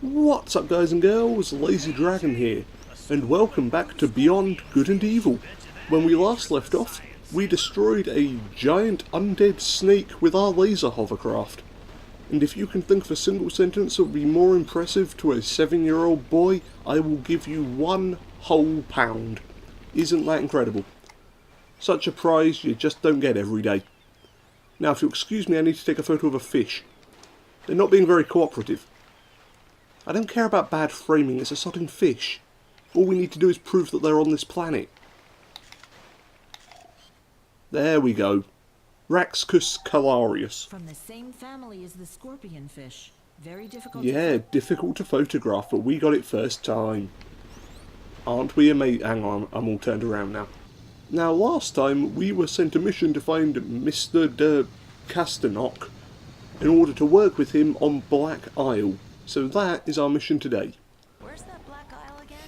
What's up guys and girls, Lazy Dragon here, and welcome back to Beyond Good and Evil. When we last left off, we destroyed a giant undead snake with our laser hovercraft. And if you can think of a single sentence that would be more impressive to a 7-year-old boy, I will give you £1 whole pound. Isn't that incredible? Such a prize you just don't get every day. Now if you'll excuse me, I need to take a photo of a fish. They're not being very cooperative. I don't care about bad framing, it's a sodding fish. All we need to do is prove that they're on this planet. There we go. Raxcus calarius. From the same family as the scorpion fish. Very difficult difficult to photograph, but we got it first time. Aren't we amazing? Hang on, I'm all turned around now. Now, last time we were sent a mission to find Mr. de Castanok in order to work with him on Black Isle. So that is our mission today. Where's that Black Isle again?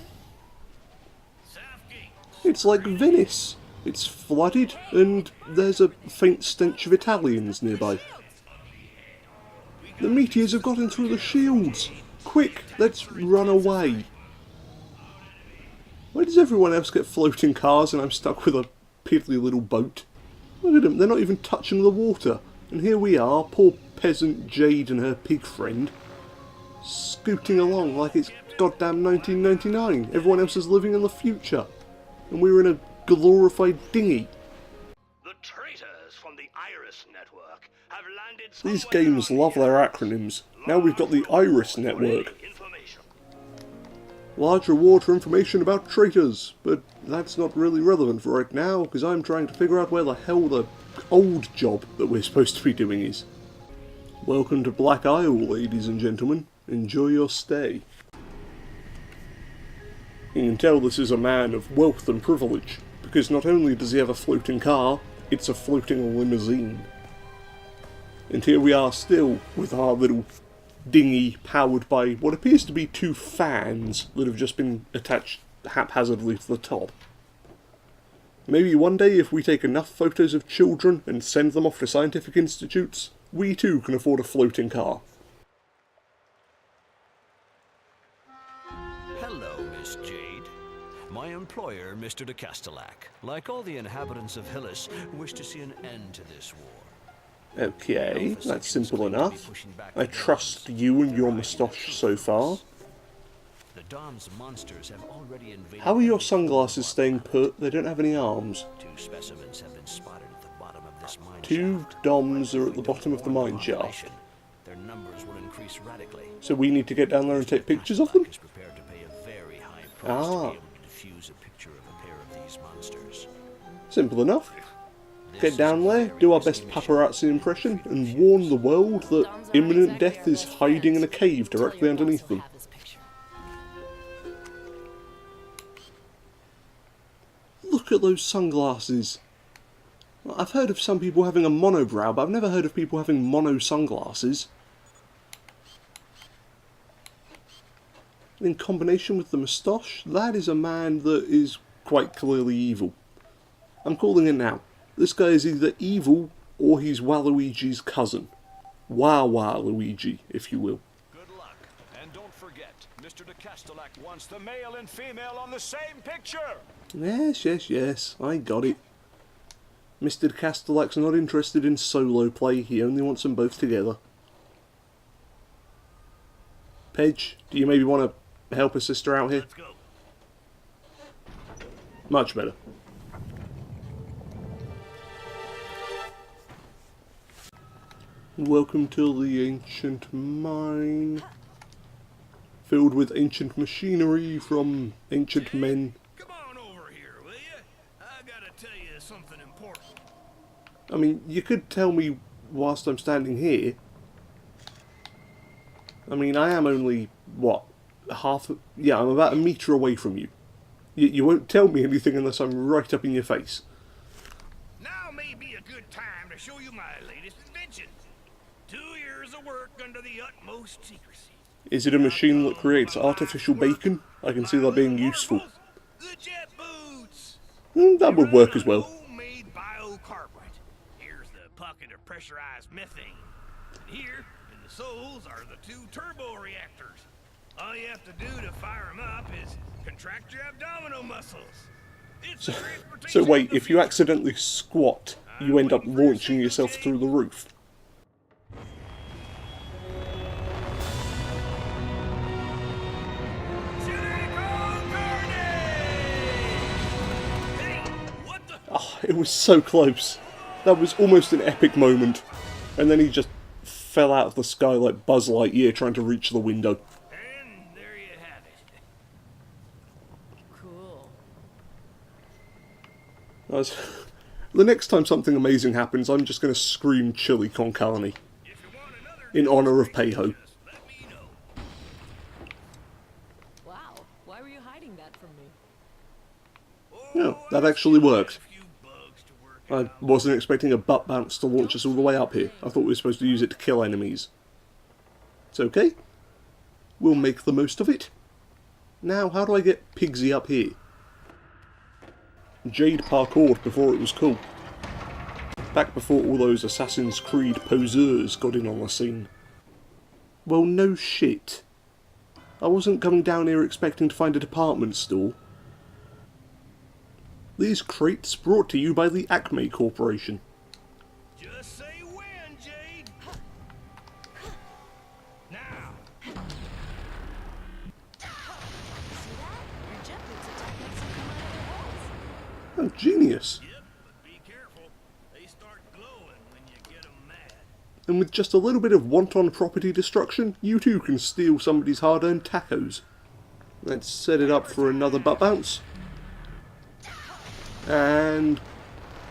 It's like Venice. It's flooded and there's a faint stench of Italians nearby. The meteors have gotten through the shields. Quick, let's run away. Why does everyone else get floating cars and I'm stuck with a piddly little boat? Look at them, they're not even touching the water. And here we are, poor peasant Jade and her pig friend, scooting along like it's goddamn 1999. Everyone else is living in the future. And we're in a glorified dinghy. The traitors from the Iris Network have landed. These games love their acronyms. Now we've got the Iris Network. Large reward for information about traitors, but that's not really relevant for right now because I'm trying to figure out where the hell the old job that we're supposed to be doing is. Welcome to Black Isle, ladies and gentlemen. Enjoy your stay. You can tell this is a man of wealth and privilege, because not only does he have a floating car, it's a floating limousine. And here we are still, with our little dinghy powered by what appears to be 2 fans that have just been attached haphazardly to the top. Maybe one day, if we take enough photos of children and send them off to scientific institutes, we too can afford a floating car. Hello, Miss Jade. My employer, Mr. de Castellac, like all the inhabitants of Hillis, wish to see an end to this war. Okay, that's simple enough. I trust you and your moustache so far. The Dom's monsters have already invaded. How are your sunglasses staying put? They don't have any arms. 2 specimens have been spotted at the bottom of this mine 2 shaft. Doms are at the bottom of the mine shaft. Their numbers will increase radically. So we need to get down there and take pictures of them? Is prepared to pay a very high price to be able to defuse a picture of a pair of these monsters. Simple enough. Get down there, do our best paparazzi impression, and warn the world that imminent death is hiding in a cave directly underneath them. Look at those sunglasses. I've heard of some people having a monobrow, but I've never heard of people having mono sunglasses. In combination with the moustache, that is a man that is quite clearly evil. I'm calling it now. This guy is either evil or he's Waluigi's cousin. Waluigi, if you will. Good luck, and don't forget, Mr. de Castellac wants the male and female on the same picture. Yes, I got it. Mr. de Castellac's not interested in solo play, he only wants them both together. Pedge, do you maybe want to help a sister out here? Let's go. Much better. Welcome to the ancient mine, filled with ancient machinery from ancient men. Come on over here, will you? I gotta tell you something important. I mean, you could tell me whilst I'm standing here. I mean, I am only, what, yeah, I'm about 1 metre away from you. You won't tell me anything unless I'm right up in your face. Now may be a good time to show you my latest invention. 2 years of work under the utmost secrecy. Is it a machine that creates artificial bacon? I can see that being useful. The jet boots. That would work as well. Homemade biocarbonate. Here's the pocket of pressurized methane. And here, in the soles, are the 2 turbo reactors. All you have to do to fire them up is contract your abdominal muscles. It's the So transportation wait, of the if you accidentally squat, you end up launching yourself through the roof. Oh, it was so close. That was almost an epic moment. And then he just fell out of the sky like Buzz Lightyear trying to reach the window. And there you have it. Cool. The next time something amazing happens, I'm just going to scream chili con carne If you want another in honour of Peiho. just let me know. Wow, why were you hiding that from me? Yeah, that actually worked. A few bugs to work I out. wasn't expecting a butt bounce to launch us all the way up here. I thought we were supposed to use it to kill enemies. It's okay. We'll make the most of it. Now, how do I get Pigsy up here? Jade parkoured before it was cool. Back before all those Assassin's Creed poseurs got in on the scene. Well, no shit. I wasn't coming down here expecting to find a department store. These crates brought to you by the Acme Corporation. Just say when, Jade. Now. See that? Your jet boots attack makes them come out of their holes. Oh, genius. Yep, but be careful. They start glowing when you get them mad. And with just a little bit of wanton property destruction, you too can steal somebody's hard-earned tacos. Let's set it up for another butt bounce. And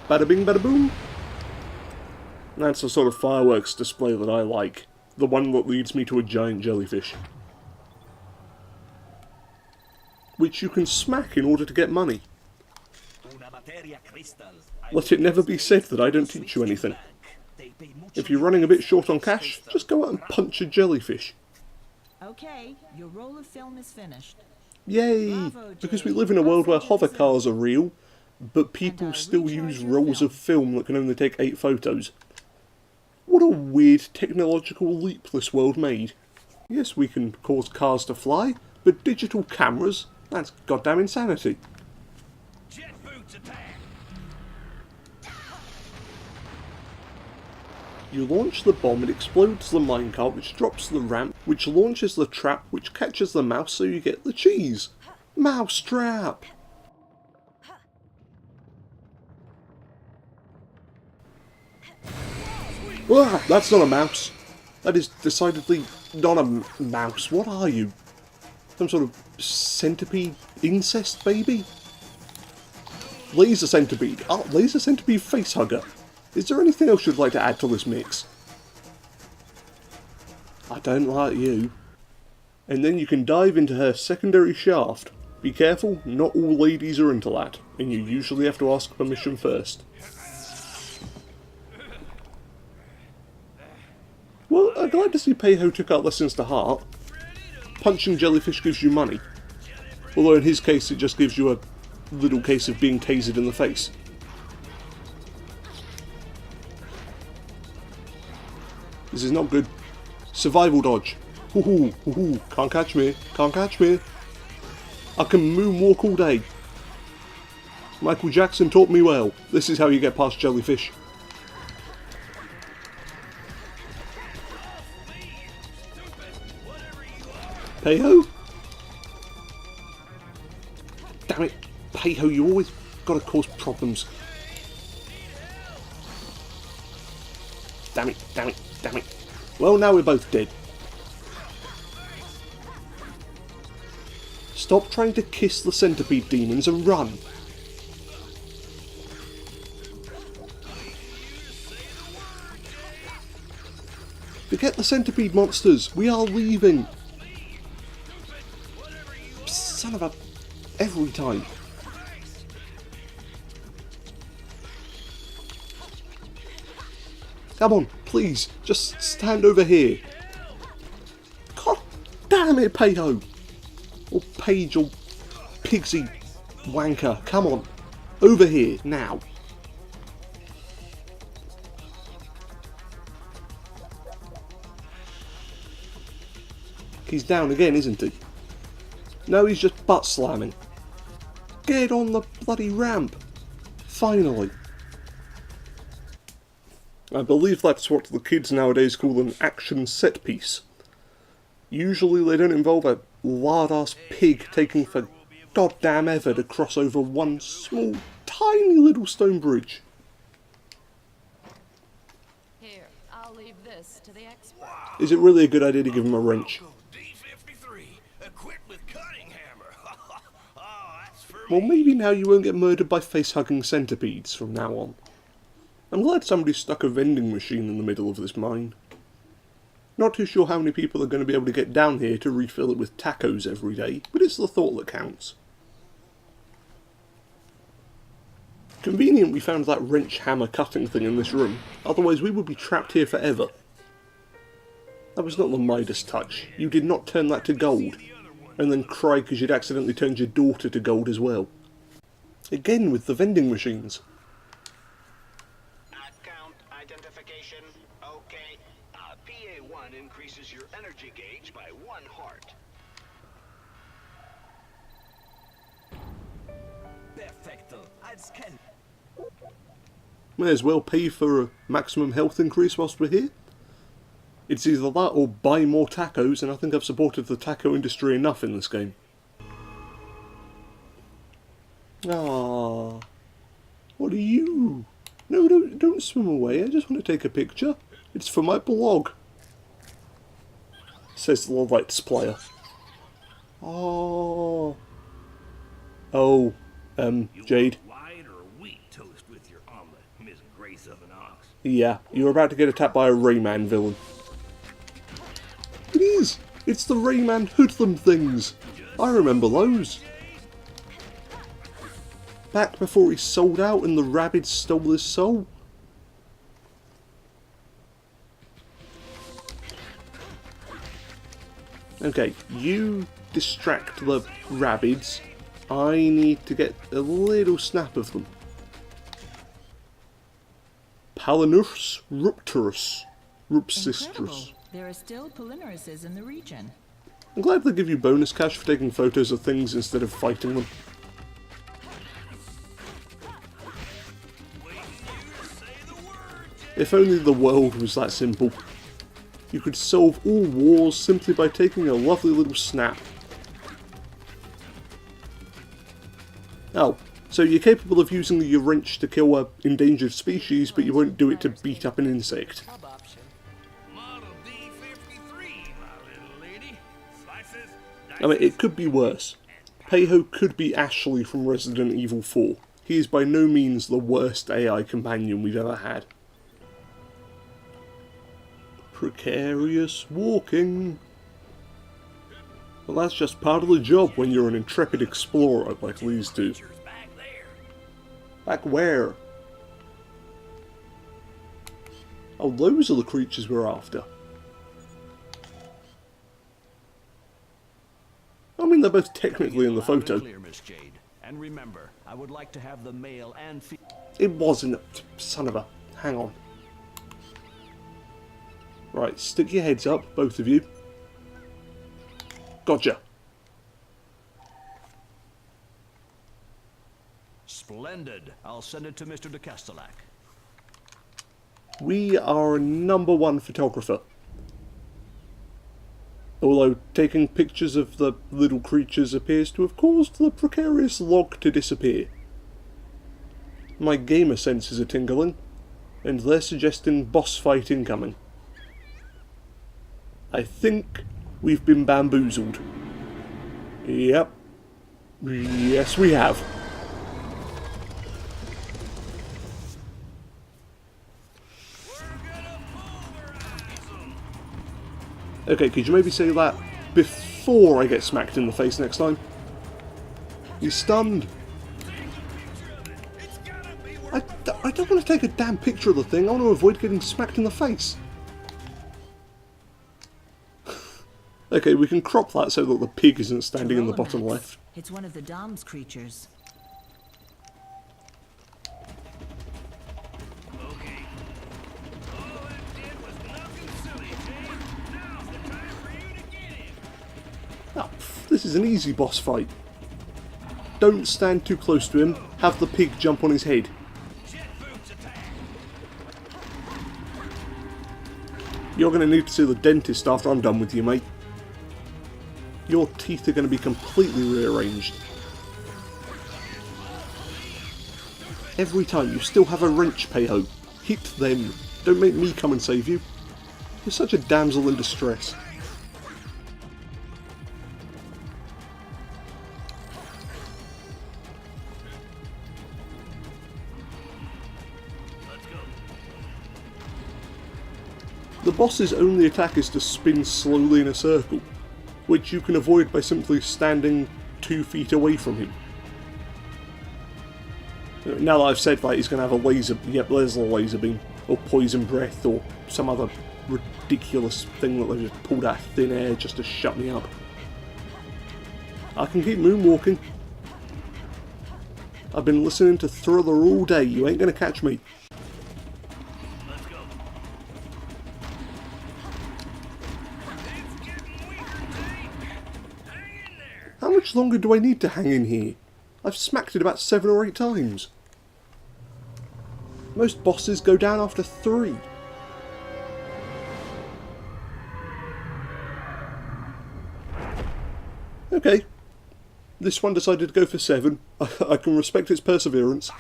bada bing bada boom. That's the sort of fireworks display that I like. The one that leads me to a giant jellyfish. Which you can smack in order to get money. Let it never be said that I don't teach you anything. If you're running a bit short on cash, just go out and punch a jellyfish. Okay, your roll of film is finished. Yay! Bravo, Because we Jade. live in a world where I'll send you hover the cars are real, but people still recharge use your rolls of film. film that can only take 8 photos. What a weird technological leap this world made. Yes, we can cause cars to fly, but digital cameras? That's goddamn insanity. Jet boots attack. You launch the bomb, it explodes the minecart, which drops the ramp, which launches the trap, which catches the mouse, so you get the cheese. Mouse trap! Ah, that's not a mouse. That is decidedly not a mouse. What are you? Some sort of centipede incest baby? Laser centipede. Oh, laser centipede facehugger. Is there anything else you'd like to add to this mix? I don't like you. And then you can dive into her secondary shaft. Be careful, not all ladies are into that, and you usually have to ask permission first. Well, I'm glad to see Peiho took our lessons to heart. Punching jellyfish gives you money. Although in his case it just gives you a little case of being tasered in the face. This is not good. Survival dodge. Hoo-hoo, hoo-hoo, can't catch me, can't catch me. I can moonwalk all day. Michael Jackson taught me well. This is how you get past jellyfish. Peiho? Damn it, Peiho, you always gotta cause problems. Damn it, damn it, damn it. Well, now we're both dead. Stop trying to kiss the centipede demons and run. Forget the centipede monsters. We are leaving. Son of a... every time. Come on, please, just stand over here. God damn it, Peiho. Or Paige or Pigsy wanker. Come on, over here, now. He's down again, isn't he? No, he's just butt slamming. Get on the bloody ramp! Finally. I believe that's what the kids nowadays call an action set piece. Usually they don't involve a lard-ass pig taking for goddamn ever to cross over one small, tiny little stone bridge. Here, I'll leave this to the expert. Is it really a good idea to give him a wrench? D53, equipped with cutting hammer. Oh, that's for Well, me. maybe now you won't get murdered by face-hugging centipedes from now on. I'm glad somebody stuck a vending machine in the middle of this mine. Not too sure how many people are going to be able to get down here to refill it with tacos every day, but it's the thought that counts. Convenient we found that wrench hammer cutting thing in this room, otherwise we would be trapped here forever. That was not the Midas touch. You did not turn that to gold, and then cry because you'd accidentally turned your daughter to gold as well. Again with the vending machines. Account identification. Okay. PA1 increases your energy gauge by 1 heart. Perfecto. I'll scan. May as well pay for a maximum health increase whilst we're here. It's either that or buy more tacos, and I think I've supported the taco industry enough in this game. Ah, what are you? No, don't swim away, I just want to take a picture. It's for my blog. Says the rights player. Oh. Oh, Jade. White or wheat toast with your omelet, Miss Grace of an Ox. Yeah, you're about to get attacked by a Rayman villain. It is! It's the Rayman Hoodlum things! I remember those. Back before he sold out and the rabbit stole his soul. Okay, you distract the rabbids. I need to get a little snap of them. Palinurus rupturus. Rupsistrus. Incredible. There are still polymeruses in the region. I'm glad they give you bonus cash for taking photos of things instead of fighting them. If only the world was that simple. You could solve all wars simply by taking a lovely little snap. Oh, so you're capable of using your wrench to kill an endangered species, but you won't do it to beat up an insect. Model D53, my little lady. Slices, I mean, it could be worse. Peiho could be Ashley from Resident Evil 4. He is by no means the worst AI companion we've ever had. Precarious walking. Well, that's just part of the job when you're an intrepid explorer like these two. back there. Back where? Oh, those are the creatures we're after. I mean, they're both technically in the photo. Clear, Miss Jade. And remember, I would like to have the male and female. It wasn't. Son of a. Hang on. Right, stick your heads up, both of you. Gotcha. Splendid. I'll send it to Mr. de Castellac. We are a #1 photographer. Although taking pictures of the little creatures appears to have caused the precarious log to disappear. My gamer senses are tingling, and they're suggesting boss fight incoming. I think we've been bamboozled. Yep. Yes, we have. Okay, could you maybe say that before I get smacked in the face next time? He's stunned. I don't want to take a damn picture of the thing. I want to avoid getting smacked in the face. Okay, we can crop that so that the pig isn't standing in the bottom Trollomax. left. It's one of the Dom's creatures. Okay. All that did was nothing silly, Jade. Now's the time for you to get him. This is an easy boss fight. Don't stand too close to him. Have the pig jump on his head. You're going to need to see the dentist after I'm done with you, mate. Your teeth are going to be completely rearranged. Every time you still have a wrench, Peiho. Hit them. Don't make me come and save you. You're such a damsel in distress. The boss's only attack is to spin slowly in a circle, which you can avoid by simply standing 2 feet away from him. Now that I've said that, he's going to have a laser... Yep, there's a laser beam. Or poison breath, or some other ridiculous thing that they just pulled out of thin air just to shut me up. I can keep moonwalking. I've been listening to Thriller all day. You ain't going to catch me. How much longer do I need to hang in here? I've smacked it about 7 or 8 times. Most bosses go down after 3. Okay. This one decided to go for 7. I can respect its perseverance.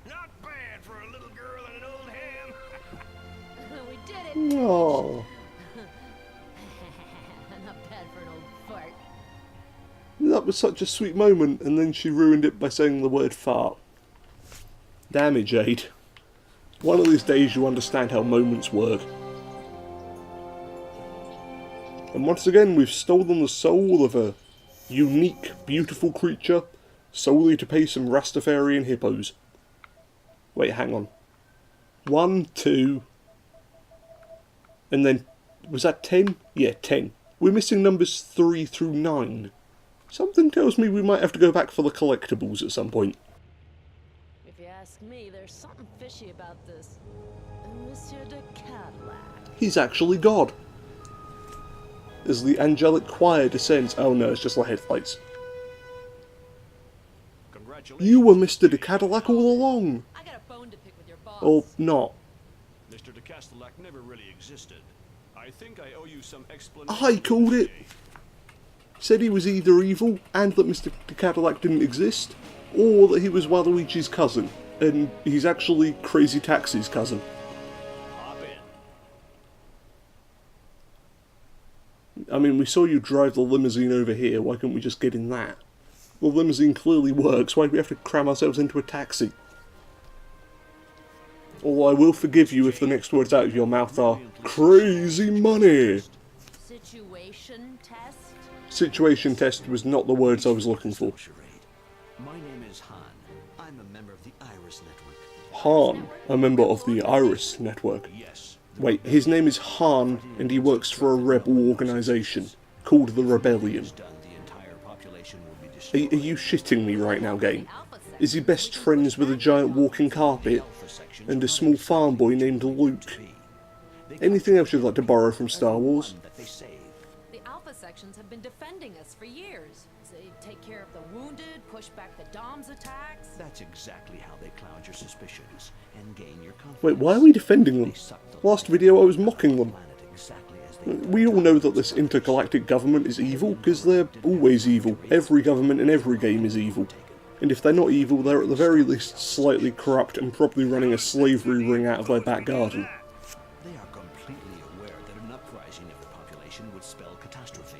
Not bad for a little girl and an old ham. We did it! Oh, Not bad for an old fart. that was such a sweet moment, and then she ruined it by saying the word fart. Damn it, Jade. One of these days you understand how moments work. And once again we've stolen the soul of a unique, beautiful creature solely to pay some Rastafarian hippos. Wait, hang on. 1, 2... And then... was that 10? Yeah, 10. We're missing numbers 3 through 9. Something tells me we might have to go back for the collectibles at some point. If you ask me, there's something fishy about this. Monsieur de Cadillac. He's actually God. As the angelic choir descends... Oh no, it's just the headlights. You were Mr. de Cadillac all along. I got a bone to pick with your boss. Or not. Mr. de Castellac never really existed. I think I owe you some explanation. I called it. Said he was either evil, and that Mr. de Cadillac didn't exist, or that he was Waluigi's cousin, and he's actually Crazy Taxi's cousin. Hop in. I mean, we saw you drive the limousine over here, why couldn't we just get in that? The limousine clearly works, why do we have to cram ourselves into a taxi? Although I will forgive you if the next words out of your mouth are, crazy money! Situation test? Situation test was not the words I was looking for. My name is Han. I'm a member of the Iris Network. Han, a member of the Iris Network. Yes. Wait, his name is Han, and he works for a rebel organisation called the Rebellion. The entire population will be Are destroyed. you shitting me right now, game? Is he best friends with a giant walking carpet and a small farm boy named Luke? Anything else you'd like to borrow from Star Wars? The Alpha sections have been defending us for years. They take care of the wounded, push back the Dom's attacks. That's exactly how they cloud your suspicions and gain your confidence. Wait, why are we defending them? Last video I was mocking them. Exactly as they We all know that this intergalactic government is evil, because they're always evil. Every government in every game is evil. And if they're not evil, they're at the very least slightly corrupt and probably running a slavery ring out of their back garden. They are completely aware that an uprising of the population would spell catastrophe.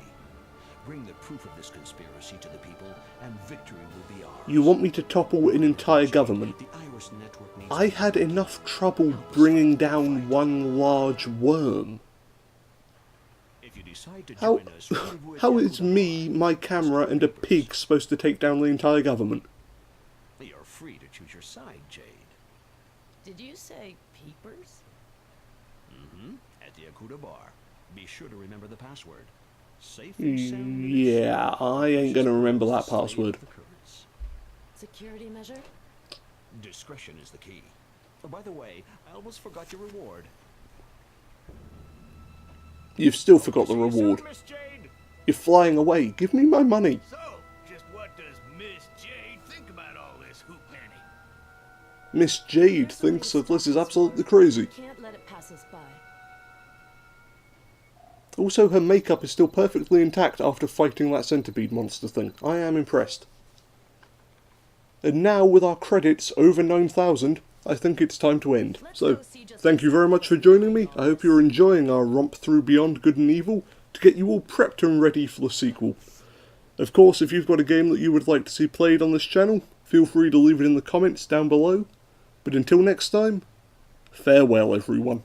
Bring the proof of this conspiracy to the people, and victory will be ours. You want me to topple an entire government? The Iris Network needs I had enough trouble bringing down one large worm. If you decide to How, join us, we would how is me, my camera, and a pig supposed to take down the entire government? You're free to choose your side, Jade. Did you say peepers? At the Akuta bar. Be sure to remember the password. Safe and sound. Yeah, I ain't gonna remember that password. Security measure? Discretion is the key. Oh, by the way, I almost forgot your reward. You've still forgot the reward. Miss Jade. You're flying away. Give me my money. So, just what does Miss Jade think about all this hootenanny? Miss Jade thinks that this is absolutely crazy. Can't let it pass us by. Also, her makeup is still perfectly intact after fighting that centipede monster thing. I am impressed. And now, with our credits over 9,000, I think it's time to end. So, thank you very much for joining me. I hope you're enjoying our romp through Beyond Good and Evil to get you all prepped and ready for the sequel. Of course, if you've got a game that you would like to see played on this channel, feel free to leave it in the comments down below. But until next time, farewell everyone.